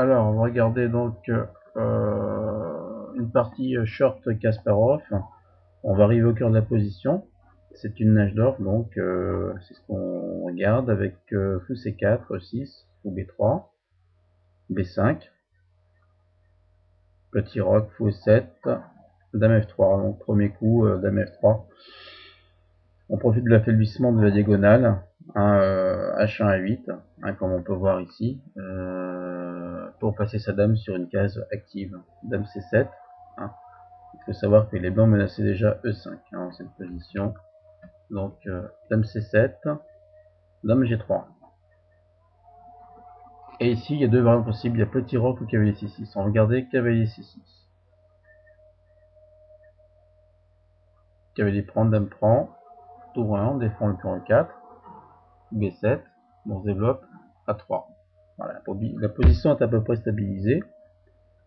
Alors, on va regarder donc une partie short Kasparov. On va arriver au cœur de la position. C'est une nage d'or, donc c'est ce qu'on regarde avec fou C4, E6, fou B3, B5, petit roc, fou E7, dame F3. Donc premier coup, dame F3. On profite de l'affaiblissement de la diagonale, H1 A8, comme on peut voir ici, pour passer sa dame sur une case active. Dame C7. Hein. Il faut savoir que les blancs menaçaient déjà E5 dans cette position. Donc dame C7, dame G3. Et ici, il y a deux variantes possibles. Il y a petit roc ou cavalier C6. On va regarder cavalier C6. Cavalier prend, dame prend. Tour 1, on défend le pion E4. B7, on se développe A3. Voilà, la position est à peu près stabilisée.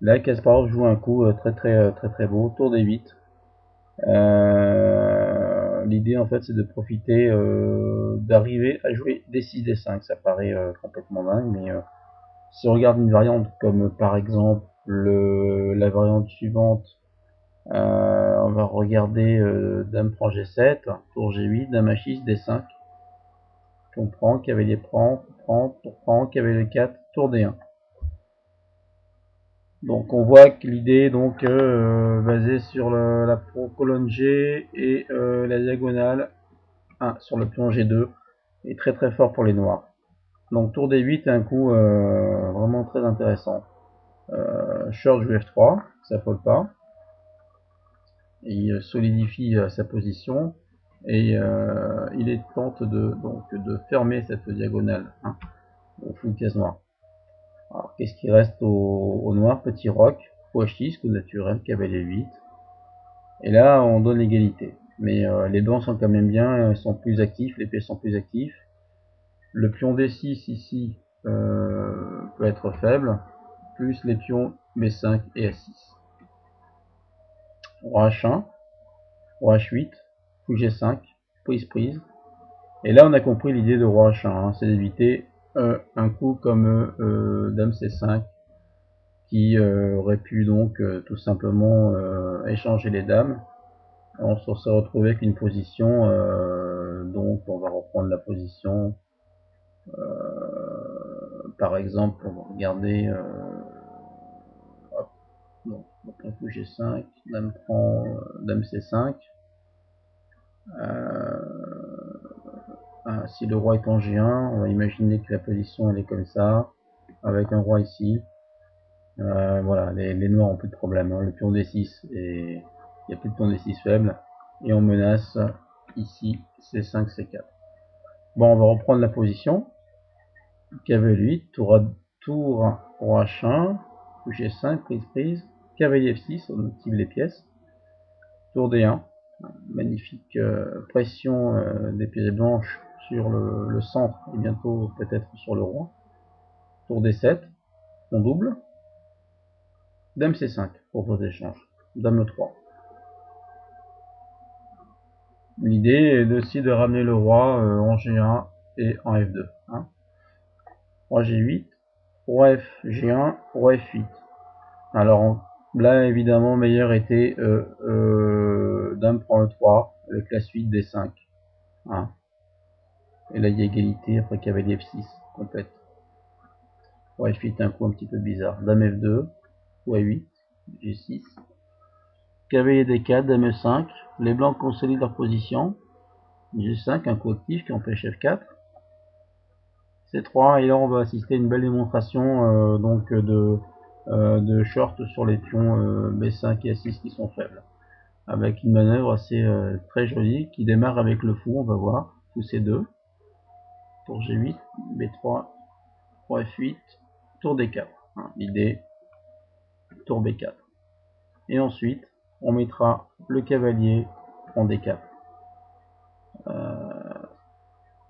Là, Kasparov joue un coup très beau, tour D8. L'idée en fait c'est de profiter d'arriver à jouer D6, D5. Ça paraît complètement dingue, mais si on regarde une variante comme par exemple la variante suivante, on va regarder dame prend G7, tour G8, dame H6, D5. On prend, cavalier prend, tour prend, cavalier 4, tour D1. Donc on voit que l'idée donc basée sur la colonne G et la diagonale sur le pion G2 est très fort pour les noirs. Donc tour D8 est un coup vraiment très intéressant. Short joue F3, ça folle pas. Il solidifie sa position et il tente de fermer cette diagonale au fou case noire. Alors qu'est-ce qui reste au noir? Petit roc, fou H6, coup naturel, cavalier 8. Et là on donne l'égalité. Mais les blancs sont quand même bien, sont plus actifs, les pièces sont plus actifs. Le pion D6 ici peut être faible, plus les pions B5 et A6. Roi H1, roi H8, fou G5, prise. Et là on a compris l'idée de roi H1, c'est d'éviter un coup comme dame C5 qui aurait pu donc tout simplement échanger les dames. On se serait retrouvé avec une position, donc on va reprendre la position, par exemple, on va regarder, hop, donc coup G5, dame prend, dame C5, si le roi est en G1, on va imaginer que la position elle est comme ça, avec un roi ici. Voilà, les noirs ont plus de problème, le pion D6 et il n'y a plus de pion D6 faible et on menace ici C5, C4. Bon, on va reprendre la position. Cavalier 8, tour roi H1, G5, prise, cavalier F6, on active les pièces. Tour D1, magnifique pression des pièces blanches sur le centre et bientôt peut-être sur le roi. Tour D7, on double. Dame C5, propose d'échange. Dame E3. L'idée est aussi de ramener le roi en G1 et en F2. Roi G8, roi F G1, roi F8. Alors là évidemment meilleur était dame prend E3 avec la suite D5. Et là il y a égalité après cavalier F6 complète. Roi F8 un coup un petit peu bizarre. Dame F2, roi 8, G6. Cavalier D4, dame E5. Les blancs consolident leur position. G5, un coup actif qui empêche F4. C3, et là on va assister à une belle démonstration donc de short sur les pions B5 et A6 qui sont faibles. Avec une manœuvre assez très jolie qui démarre avec le fou, on va voir, fou C2, tour G8, B3, roi F8, tour D4. L'idée, tour B4. Et ensuite, on mettra le cavalier en D4.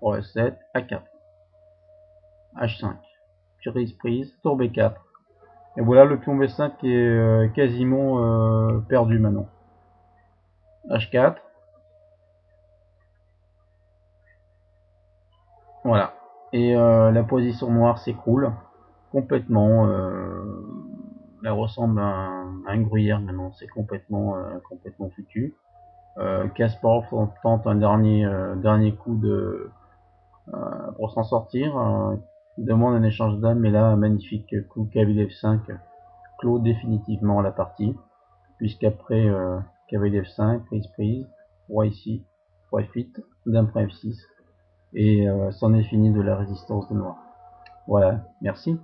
Roi E7, A4. H5. Prise, tour B4. Et voilà le pion B5 qui est quasiment perdu maintenant. H4. Voilà. Et la position noire s'écroule. complètement, elle ressemble à un gruyère maintenant, c'est complètement foutu. Kasparov tente un dernier coup pour s'en sortir, il demande un échange d'âme, mais là un magnifique coup cavalier F5 clôt définitivement la partie, puisqu'après cavalier F5, prise, roi ici, roi F8, dame F6, et c'en est fini de la résistance de noir. Voilà, merci.